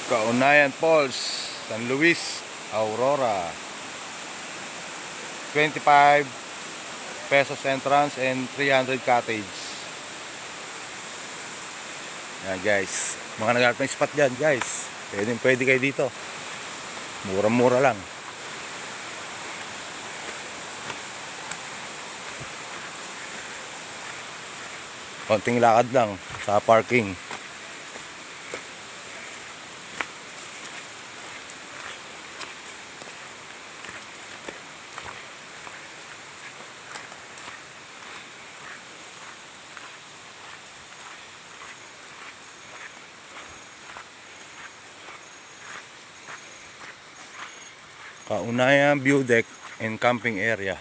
Kaunayan Falls, San Luis, Aurora. 25 pesos entrance and 300 cottage. Yan guys, mga naghahanap ng spot dyan guys, pwede kayo dito, mura-mura lang. Konting lakad lang sa parking. Kaunayan view deck and camping area.